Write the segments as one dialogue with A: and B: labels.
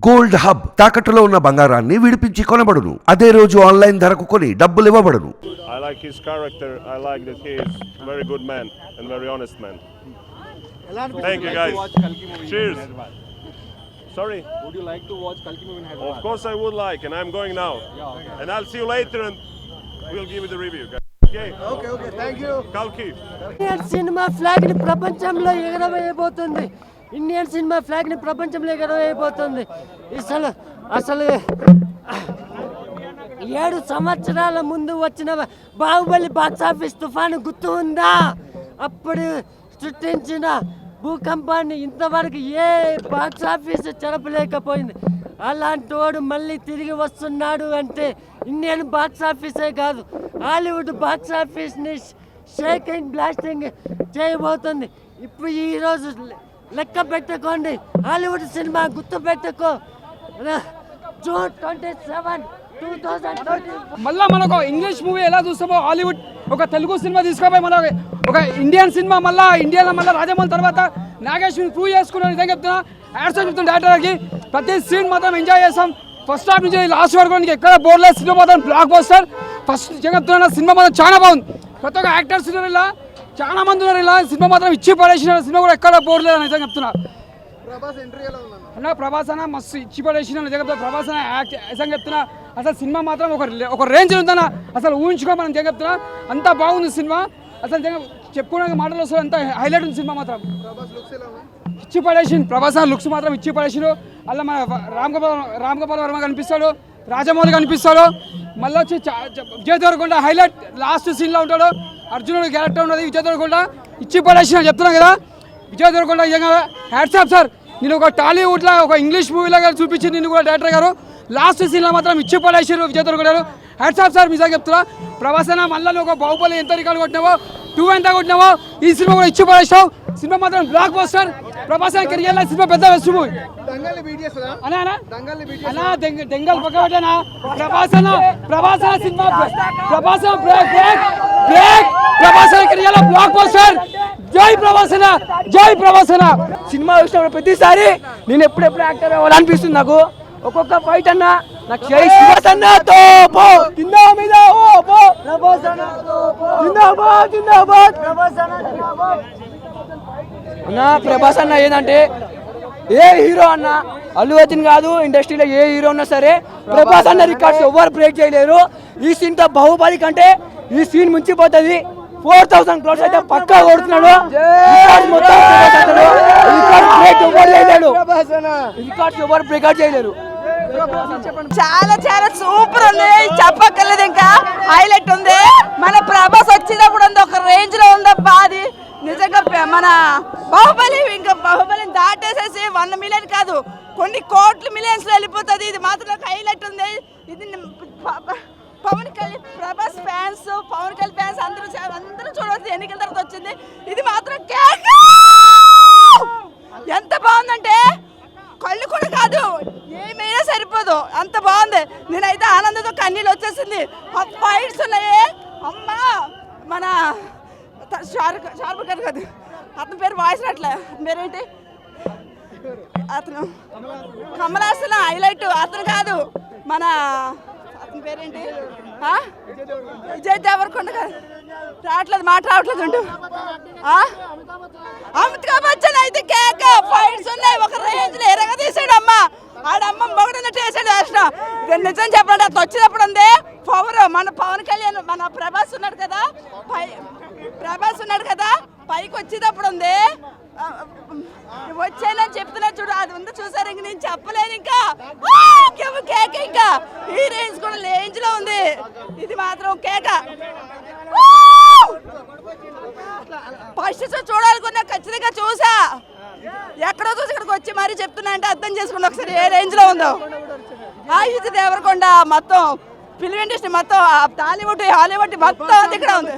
A: Gold hub తాకట్టులో ఉన్న బంగారాన్ని విడిపించి కొనబడును. అదే రోజు ఆన్లైన్ ధరకు కొని డబ్బులు ఇవ్వబడును.
B: I like his character. I like that he is a very good man and very honest man. Thank you guys. Cheers. Sorry.
C: Would you like to watch Kalki movie in Hyderabad?
B: Of course I would like, and I'm going now.
C: Yeah, okay.
B: And I'll see you later, and we'll give you the review, guys. Okay.
C: Okay. Thank you.
B: Kalki.
D: Indian cinema flag ని ప్రపంచంలో ఎగరవేయబోతుంది. Indian cinema flag ని ప్రపంచంలో ఎగరవేయబోతుంది. అసలు 7 సంవత్సరాల ముందు వచ్చిన Baahubali box office తుఫాను గుర్తు ఉందా? అప్పుడు సృష్టించిన భూకంపాన్ని ఇంతవరకు ఏ బాక్స్ ఆఫీస్ చెరపలేకపోయింది. అలాంటి వాడు మళ్ళీ తిరిగి వస్తున్నాడు అంటే ఇండియన్ బాక్స్ ఆఫీసే కాదు, హాలీవుడ్ బాక్స్ ఆఫీస్ని షేకింగ్ బ్లాస్టింగ్ చేయబోతుంది. ఇప్పుడు ఈరోజు లెక్క పెట్టుకోండి, హాలీవుడ్ సినిమా గుర్తు పెట్టుకో. జూన్ 27, 2020
E: మళ్ళీ మనకు ఇంగ్లీష్ మూవీ ఎలా చూస్తామో హాలీవుడ్ ఒక తెలుగు సినిమా తీసుకుపోయి మన ఒక ఇండియన్ సినిమా మళ్ళీ ఇండియాలో మళ్ళీ రాజమౌళి తర్వాత నాగేశ్వరిని ప్రూవ్ చేసుకున్న విధంగా చెప్తున్నా. యాడ్స్ చెప్తున్నా డైరెక్టర్కి. ప్రతి సీన్ మాత్రం ఎంజాయ్ చేస్తాం. ఫస్ట్ హాఫ్ నుంచి లాస్ట్ వరకు నీకు ఎక్కడ బోర్లేదు. సినిమా మాత్రం బ్లాక్ బస్టర్. ఫస్ట్ చెప్తున్నా సినిమా మాత్రం చాలా బాగుంది. కొత్త ఒక యాక్టర్స్ ఉన్నారు ఇలా, చాలా మంది ఉన్నారు ఇలా. సినిమా మాత్రం ఇచ్చి పడేసిన సినిమా కూడా ఎక్కడ బోర్లేదు అని చెప్తున్నా. అన్న ప్రభాస్ అన్న మస్తు ఇచ్చి పడేసిన నిజంగా. ప్రభాస్ అన్న నిజంగా చెప్తున్నా. అసలు సినిమా మాత్రం ఒక రేంజ్ ఉందన్న. అసలు ఊహించుకో మనం చెప్తున్నా. అంత బాగుంది సినిమా. అసలు చెప్పుకోవడానికి మాటలు వస్తుంది. అంత హైలైట్ ఉంది సినిమా మాత్రం. ఇచ్చి పడేసింది ప్రభాస్ అన్న లుక్స్ మాత్రం ఇచ్చి పడేసిండు. అలా మన రామ్ గోపాల్ వర్మ కనిపిస్తాడు, రాజమౌళి కనిపిస్తాడు. మళ్ళీ వచ్చి విజయ్ దేవరకొండ హైలైట్ లాస్ట్ సీన్లో ఉంటాడు. అర్జునుడు క్యారెక్టర్ ఉన్నది. విజయ్ దేవరకొండ ఇచ్చి పడేసిన చెప్తున్నాను కదా. విజయ్ దేవరకొండ నిజంగా హ్యాట్స్ ఆఫ్ సార్. నేను ఒక టాలీవుడ్లో ఒక ఇంగ్లీష్ మూవీలాగా చూపించి నిన్ను కూడా డైరెక్టర్ గారు లాస్ట్ సీన్లో మాత్రం ఇచ్చి పడేసారు విజయ్ దేవరకొండ గారు. Hats off sir. నిజంగా చెప్తున్నా. ప్రభాస్ అన్న మళ్ళీ ఒక బాహుబలి ఎంత రికార్డు కొట్టినావో, 2 ఎంత కొట్టినావో, ఈ సినిమా కూడా ఇచ్చి పడేసావు. సినిమా మాత్రం బ్లాక్ బస్టర్. ప్రభాస్ అన్న కెరియర్లో సినిమా పెద్ద వెస్ట్ మూవీ అన్నా. దెంగల్ పక్క పెట్టానా ప్రభాస్ అన్న సినిమా ప్రభాస్ కెరియర్లో బ్లాక్ బస్టర్. జై ప్రభాస్ అన్న, జై ప్రభాస్ అన్న.
D: సినిమా చూసినప్పుడు ప్రతిసారి నేను ఎప్పుడెప్పుడు యాక్టర్ అవ్వాలనిపిస్తుంది నాకు. ఒక్కొక్క ఫైట్ అన్నా నాకు ప్రభాస్ అన్న ఏంటంటే ఏ హీరో అన్న, అల్లు అర్జున్ కాదు, ఇండస్ట్రీలో ఏ హీరో ఉన్నా సరే ప్రభాస్ అన్న రికార్డ్స్ ఎవరు బ్రేక్ చేయలేరు. ఈ సీన్ తో బాహుబలి కంటే ఈ సీన్ ముంచిపోతుంది. 4000 crores అయితే పక్కా కొడుతున్నాడు. రికార్డ్స్ ఎవరు బ్రేక్ చేయలేరు.
F: చాలా సూపర్ ఉంది. చెప్పక్కర్లేదు, ఇంకా హైలైట్ ఉంది. మన ప్రభాస్ వచ్చినప్పుడు ఉంది ఒక రేంజ్ లో ఉందబ్బా. అది నిజంగా మన బాహుబలిని దాటేసేసి 1 మిలియన్ కాదు, కొన్ని కోట్ల మిలియన్స్ లో వెళ్ళిపోతుంది. ఇది మాత్రం హైలైట్ ఉంది. ఇది పవన్ కళ్యాణ్ ప్రభాస్ ఫ్యాన్స్, పవన్ కళ్యాణ్ ఫ్యాన్స్ అందరూ చూడవచ్చు. ఎన్నికల తర్వాత వచ్చింది. ఇది మాత్రం ఎంత బాగుందంటే కళ్ళు కూడా కాదు, ఏమైనా సరిపోదు, అంత బాగుంది. నేనైతే ఆనందంతో కన్నీళ్ళు వచ్చేసింది. ఫైట్స్ ఉన్నాయి అమ్మా. మన షారుఖ్ ఖాన్ కాదు, అతని పేరు వాయిస్ రాట్లే, పేరేంటి అతను, కమల్ హాసన్ హైలైట్. అతను కాదు, మన అతని పేరేంటి, విజయ్ దేవరకొండ కాదు, మాట రావట్లేదు ఉంటూ. అమితాబ్ బచ్చన్ అయితే కేక. ఫైట్స్ ఉన్నాయి ఒక రేంజ్ లో ఎరగ తీసాడు. ఆడమ్మ మొగడన్నట్టు వేసాడు. నిజం చెప్పండి, అట్లా వచ్చినప్పుడు ఉంది పవర్. మన పవన్ కళ్యాణ్, మన ప్రభాస్ ఉన్నాడు కదా, పైకి వచ్చేటప్పుడు ఉంది. వచ్చానని చెప్తున్నా చూడు, అది ఉంది చూసారు. ఇంక నేను చెప్పలేను. ఇంకా కేక, ఇంకా ఈ రేంజ్ కూడా రేంజ్ లో ఉంది. ఇది మాత్రం కేక. ఫస్ట్ చూడాలనుకున్నా, ఖచ్చితంగా చూసా. ఎక్కడో చూసి ఇక్కడికి వచ్చి మరీ చెప్తున్నా అంటే అర్థం చేసుకోండి ఒకసారి ఏ రేంజ్ లో ఉందో. విజయ్ దేవరకొండ మొత్తం ఫిల్మ్ ఇండస్ట్రీ మొత్తం, టాలీవుడ్ హాలీవుడ్ మొత్తం అది ఇక్కడ ఉంది.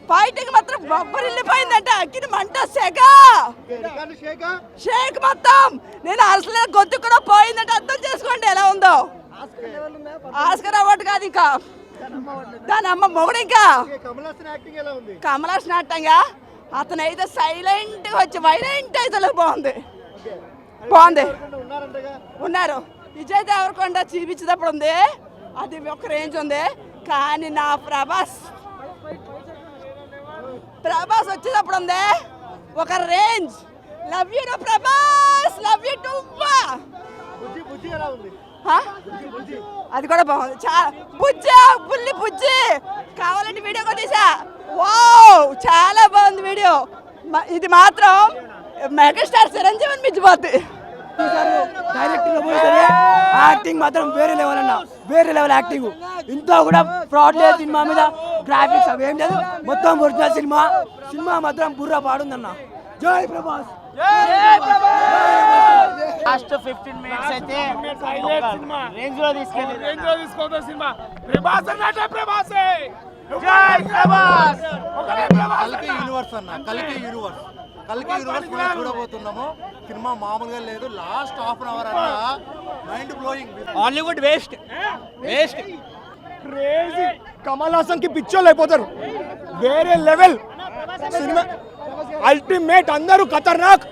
F: ఫైటింగ్ మాత్రం బొబ్బరిల్లిపోయిందంట. అగ్గిని మంట షేక్ మొత్తం. నేను అసలు గొంతు కూడా పోయిందంటే అర్థం చేసుకోండి ఎలా ఉందో. ఆస్కర్ అవార్డు కాదు, ఇంకా దాని అమ్మ మొగుడు. ఇంకా కమల్ హాసన్ యాక్టింగ్ అతనైతే సైలెంట్ గా వచ్చి వైలెంట్ అయితే బాగుంది. బాగుంది. ఉన్నారు. విజయ్ దేవరకొండ చూపించేటప్పుడు ఉంది, అది ఒక రేంజ్ ఉంది. కానీ నా ప్రభాస్ వచ్చేటప్పుడు ఉంది ఒక range. Love you know Prabhas, love you two. అది కూడా బాగుంది. బుల్లి బుజ్జి కావాలంటే వీడియో కూడా తీసా. వావ్, చాలా బాగుంది వీడియో. ఇది మాత్రం మెగాస్టార్ చిరంజీవి మించిపోద్ది.
D: డైరెక్టింగ్ యాక్టింగ్ మాత్రం వేరే లెవెల్ అన్న, వేరే లెవెల్ యాక్టింగ్. ఇంత కూడా ఫ్రాడ్ లేదు సినిమా మీద, గ్రాఫిక్స్ అవి ఏం లేదు, మొత్తం ఒరిజినల్ సినిమా. సినిమా మాత్రం బుర్ర పాడుందన్న. జై ప్రభాస్.
G: లాస్ట్ 15 మినిట్స్ అయితే రేంజ్ లో తీసుకోవాలి సినిమా. ప్రభాస్ అంటే ప్రభాసే. జై ప్రభాస్.
C: కల్కి యూనివర్స్ అన్న, కల్కి యూనివర్స్ కూడా చూడబోతున్నాము. సినిమా మామూలుగా లేదు. లాస్ట్ హాఫ్ అన్ అవర్ అన్న mind blowing.
G: Hollywood waste.
C: Crazy. Kamal Haasan కి పిక్చర్లు అయిపోతారు. వేరే లెవెల్ సినిమా, అల్టిమేట్. అందరూ ఖతర్నాక్.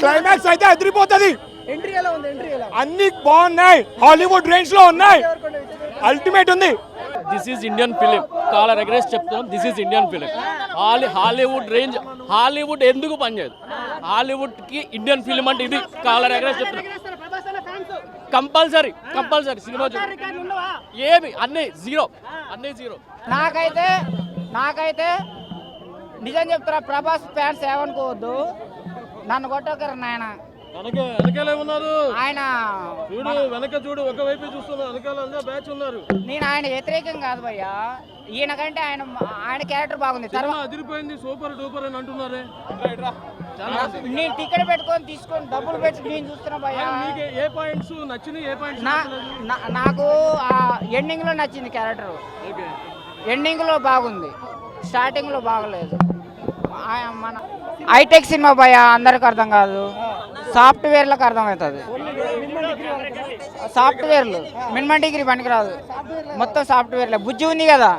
C: క్లైమాక్స్ అయితే అదిరిపోతుంది. అన్ని బాగున్నాయి, హాలీవుడ్ రేంజ్ లో ఉన్నాయి. అల్టిమేట్ ఉంది.
H: This is Indian film. చాలా రెగ్రెస్ చెప్తున్నాం, this is Indian film. Hollywood range, Hollywood ఎందుకు పనిచేయదు? హాలీవుడ్కి ఇండియన్ ఫిలిం అంటే ఇది. చాలా రెగ్రెస్ చెప్తున్నాం. కంపల్సరీ సినిమా ఏమి అన్నీ జీరో.
G: నాకైతే నిజం చెప్తారా, ప్రభాస్ ఫ్యాన్స్ ఏమనుకోవద్దు, నన్ను కొట్టకరు నాయన.
H: వెనకాలే ఉన్నారు
G: ఆయన
H: చూడు, వెనక చూడు, ఒకవైపు చూస్తున్నారు, వెనకాల బ్యాచ్ ఉన్నారు.
G: నేను ఆయన వ్యతిరేకం కాదు భయ్యా, ఈయనకంటే ఆయన క్యారెక్టర్ బాగుంది. తర్వాత
H: అదిరిపోయింది, సూపర్ డూపర్ అని అంటున్నారే.
G: నేను టికెట్ తీసుకొని డబ్బులు పెట్టి నేను చూస్తున్నా భయ్యా.
H: ఏ పాయింట్స్ నచ్చినాయి? ఏ పాయింట్స్
G: నాకు ఎండింగ్ లో నచ్చింది క్యారెక్టర్. ఎండింగ్ లో బాగుంది, స్టార్టింగ్ లో బాగలేదు. మన హైటెక్ సినిమా భయ అందరికి అర్థం కాదు, సాఫ్ట్వేర్లకు అర్థమవుతుంది. సాఫ్ట్వేర్లు మినిమం డిగ్రీ పనికిరాదు, మొత్తం సాఫ్ట్వేర్లే. బుజ్జి ఉంది కదా,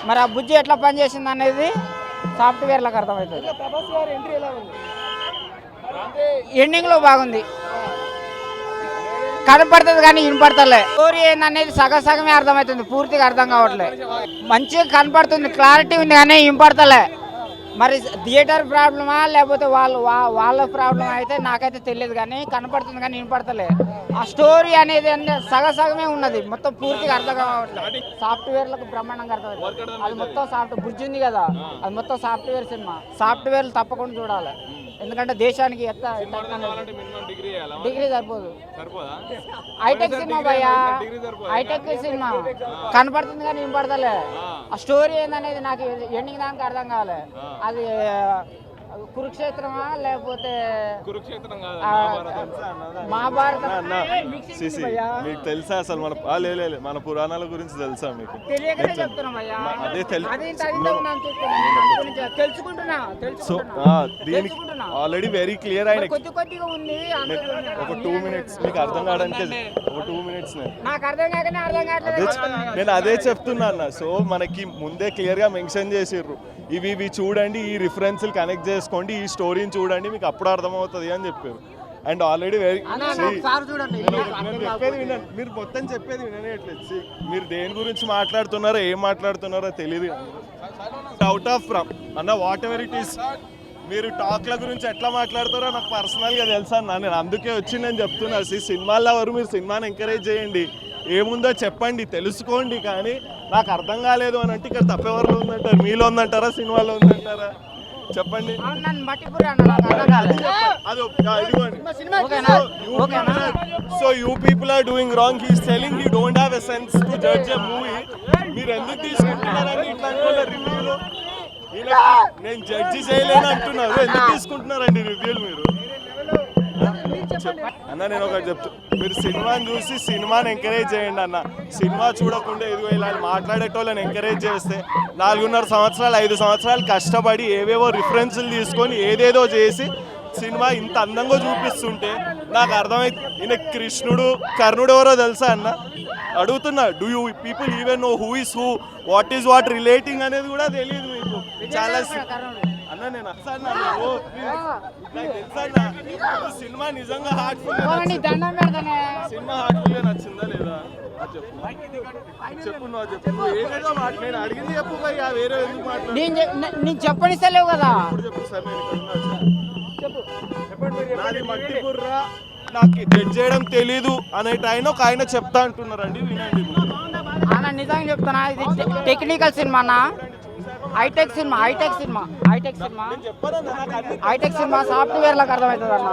G: మరి ఆ బుజ్జి ఎట్లా పనిచేసింది అనేది సాఫ్ట్వేర్లకు అర్థమవుతుంది. ఎండింగ్లో బాగుంది, కనపడుతుంది కానీ వినపడతలే. స్టోరీ ఏందనేది సగమే అర్థమవుతుంది, పూర్తిగా అర్థం కావట్లేదు. మంచిగా కనపడుతుంది, క్లారిటీ ఉంది కానీ వినపడతలే. మరి థియేటర్ ప్రాబ్లమా లేకపోతే వాళ్ళ ప్రాబ్లం అయితే నాకైతే తెలియదు, కానీ కనపడుతుంది కానీ వినపడతలే. ఆ స్టోరీ అనేది సగమే ఉన్నది, మొత్తం పూర్తిగా అర్థం కావట్లేదు. సాఫ్ట్వేర్లకు బ్రహ్మాండంగా అర్థమవుతుంది. అది మొత్తం బుజ్జి ఉంది కదా, అది మొత్తం సాఫ్ట్వేర్ సినిమా. సాఫ్ట్వేర్లు తప్పకుండా చూడాలి, ఎందుకంటే దేశానికి డిగ్రీ సరిపోదు. హైటెక్ సినిమా భయ్యా, హైటెక్ సినిమా కనపడుతుంది కానీ వినపడతలే. ఆ స్టోరీ ఏందనేది నాకు ఎండింగ్ దానికి అర్థం కావాలి. అది కురుక్షేత్రమా లేకపోతే మహాభారతం?
B: మీకు తెలుసా అసలు మన పురాణాల గురించి తెలుసా మీకు?
G: తెలియకనే చెప్తున్నాం భయ్యా,
B: సో దీనికి ఆల్రెడీ వెరీ క్లియర్ అయిన
G: కొద్దిగా ఉంది.
B: ఒక 2 minutes మీకు అర్థం కావడానికి ఒక 2 minutes
G: నాకు అర్థం కాకనే అర్థం కావట్లేదు.
B: నేను అదే చెప్తున్నా అన్న. సో మనకి ముందే క్లియర్ గా మెన్షన్ చేసిర్రు, ఇవి చూడండి, ఈ రిఫరెన్స్లు కనెక్ట్ చేసుకోండి, ఈ స్టోరీని చూడండి, మీకు అప్పుడు అర్థమవుతుంది అని చెప్పారు. అండ్ ఆల్రెడీ వెరీ చెప్పేది వినండి, మీరు మొత్తం చెప్పేది వినట్లేదు. మీరు దేని గురించి మాట్లాడుతున్నారో ఏం మాట్లాడుతున్నారో తెలియదు. అవుట్ ఆఫ్ ఫ్రమ్ అన్న వాట్ ఎవర్ ఇట్ ఈస్, మీరు టాక్ల గురించి ఎట్లా మాట్లాడతారో నాకు పర్సనల్గా తెలుసా అన్న. నేను అందుకే వచ్చి నేను చెప్తున్నా, సినిమాల్లో ఎవరు మీరు సినిమాని ఎంకరేజ్ చేయండి, ఏముందో చెప్పండి, తెలుసుకోండి. కానీ నాకు అర్థం కాలేదు అని అంటే ఇక్కడ తప్పెవరిలో ఉందంటారు? మీలో ఉందంటారా, సినిమాలో ఉందంటారా? చెప్పండి. So you people are doing wrong. He is telling he don't have a sense to judge a movie. మీరు ఎందుకు తీసుకుంటున్నారండి ఇట్లాంటి రివ్యూలు? నేను జడ్జి చేయలేను అంటున్నారు, ఎందుకు తీసుకుంటున్నారండి రివ్యూలు మీరు? అన్న నేను ఒకటి చెప్తా, మీరు సినిమాని చూసి సినిమాని ఎంకరేజ్ చేయండి అన్న. సినిమా చూడకుండా ఎదుగు ఇలా మాట్లాడేటోళ్ళని ఎంకరేజ్ చేస్తే 4.5 సంవత్సరాలు 5 సంవత్సరాలు కష్టపడి ఏవేవో రిఫరెన్సులు తీసుకొని ఏదేదో చేసి సినిమా ఇంత అందంగా చూపిస్తుంటే నాకు అర్థమైంది ఈయన కృష్ణుడు కర్ణుడు ఎవరో తెలుసా అన్న? అడుగుతున్నా, do you people even know who is who, what is what relating అనేది కూడా తెలియదు మీకు. చాలా అన్న అన్న నేను అసలు సినిమా నిజంగా హార్ట్ఫుల్
G: దండం పెడతానే
B: సినిమా హార్ట్ఫుల్ గా నచ్చిందా లేదా అది చెప్పు నువ్వు చెప్పు ఏదేదో నేను అడిగింది చెప్పు భయ్యా, వేరే ఎందుకు మాట్లాడు
G: నేను చెప్పనిస్తలేవు కదా
B: చెప్పు సార్ నేను ఇక్కడ ఉన్నా నాది మట్టి బుర్ర నాకు జడ్జ్ చేయడం తెలీదు అనే టైం ఒక ఆయన చెప్తా అంటున్నారండి, వినండి.
G: అన్న నిజంగా చెప్తున్నా, ఇది టెక్నికల్ సినిమా అన్న, హైటెక్ సినిమా సాఫ్ట్వేర్ లాగా అర్థమవుతుంది అన్న.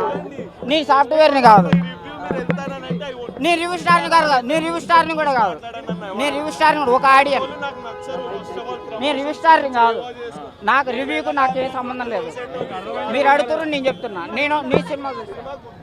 G: నీ సాఫ్ట్వేర్ని కాదు, నీ రివ్యూ స్టార్ని కాదు, నీ రివ్యూ స్టార్ని కూడా కాదు, నీ రివ్యూ స్టార్ని కూడా ఒక ఆడియన్, నీ రివ్యూ స్టార్ని కాదు. నాకు రివ్యూకు నాకు ఏ సంబంధం లేదు. మీరు అడుగుతారు, నేను చెప్తున్నా. నేను నీ సినిమా